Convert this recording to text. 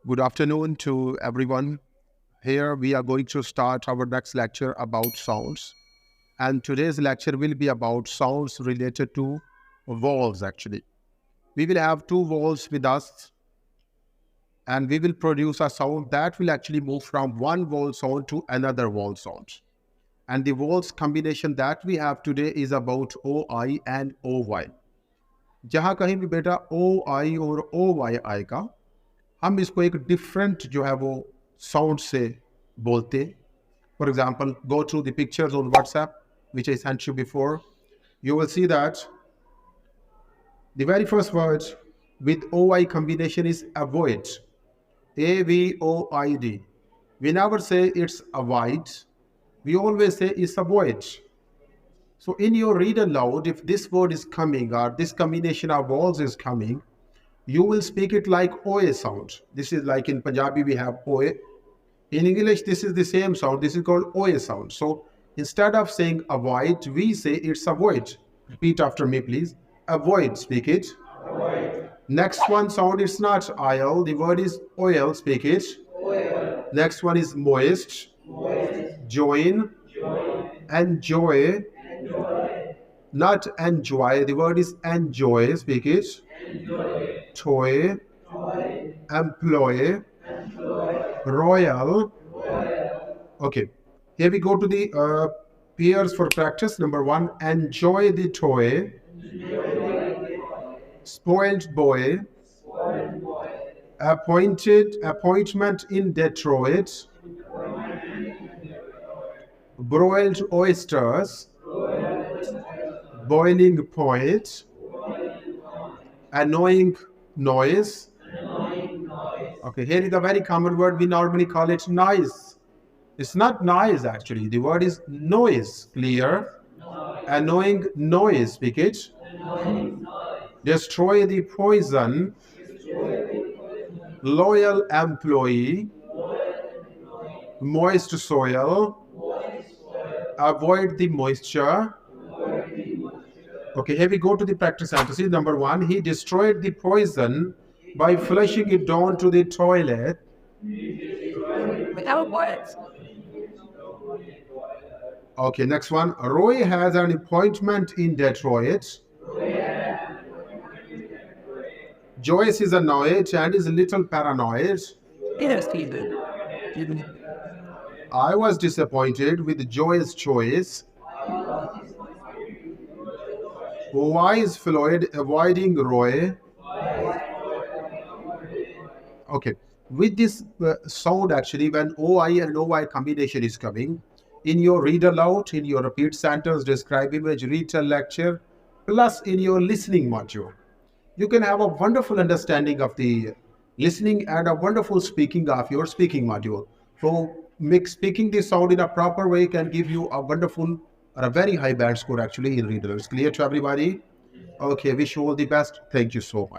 Good afternoon to everyone. Here we are going to start our next lecture about sounds. And today's lecture will be about sounds related to vowels actually. We will have two vowels with us and we will produce a sound that will actually move from one vowel sound to another vowel sound. And the vowels combination that we have today is about OI and OY. जहाँ कहीं भी बेटा OI और OY आएगा हम इसको एक different जो है वो साउंड से बोलते हैं. For example, go through the pictures on WhatsApp, which I sent you before. You will see that the very first word with OI combination is avoid. A-V-O-I-D. We never say it's avoid. We always say it's avoid. So in your read aloud, if this word is coming or this combination of vowels is coming, you will speak it like OA sound. This is like in Punjabi we have OA. In English, this is the same sound. This is called OA sound. So instead of saying avoid, we say it's avoid. Repeat after me, please. Avoid, speak it. Avoid. Next one sound is not oil. The word is oil, speak it. Oil. Next one is moist. Moist. Join. Join. Enjoy. Enjoy. Not enjoy. The word is enjoy, speak it. Enjoy. Toy. Toy. Employ. Royal. Okay, here we go to the pairs for practice. Number one, enjoy the toy. Spoiled boy. Appointment in Detroit. Broiled oysters. Boiling point. Annoying noise. Okay, here is a very common word. We normally call it noise. It's not noise actually. The word is noise. Clear? Annoying noise. Speak it. Destroy the poison. Loyal employee. Moist soil. Avoid the moisture. Okay, here we go to the practice sentences. Number one, he destroyed the poison by flushing it down to the toilet. Without words. Okay, next one. Roy has an appointment in Detroit. Joyce is annoyed and is a little paranoid. Yes, Stephen. I was disappointed with Joy's choice. Why is Floyd avoiding Roy? Okay, with this sound actually, when OI and OY combination is coming, in your read aloud, in your repeat sentence, describe image, retell lecture, plus in your listening module, you can have a wonderful understanding of the listening and a wonderful speaking of your speaking module. So speaking this sound in a proper way can give you a wonderful or a very high band score actually in read aloud. It's clear to everybody? Okay, wish you all the best. Thank you so much.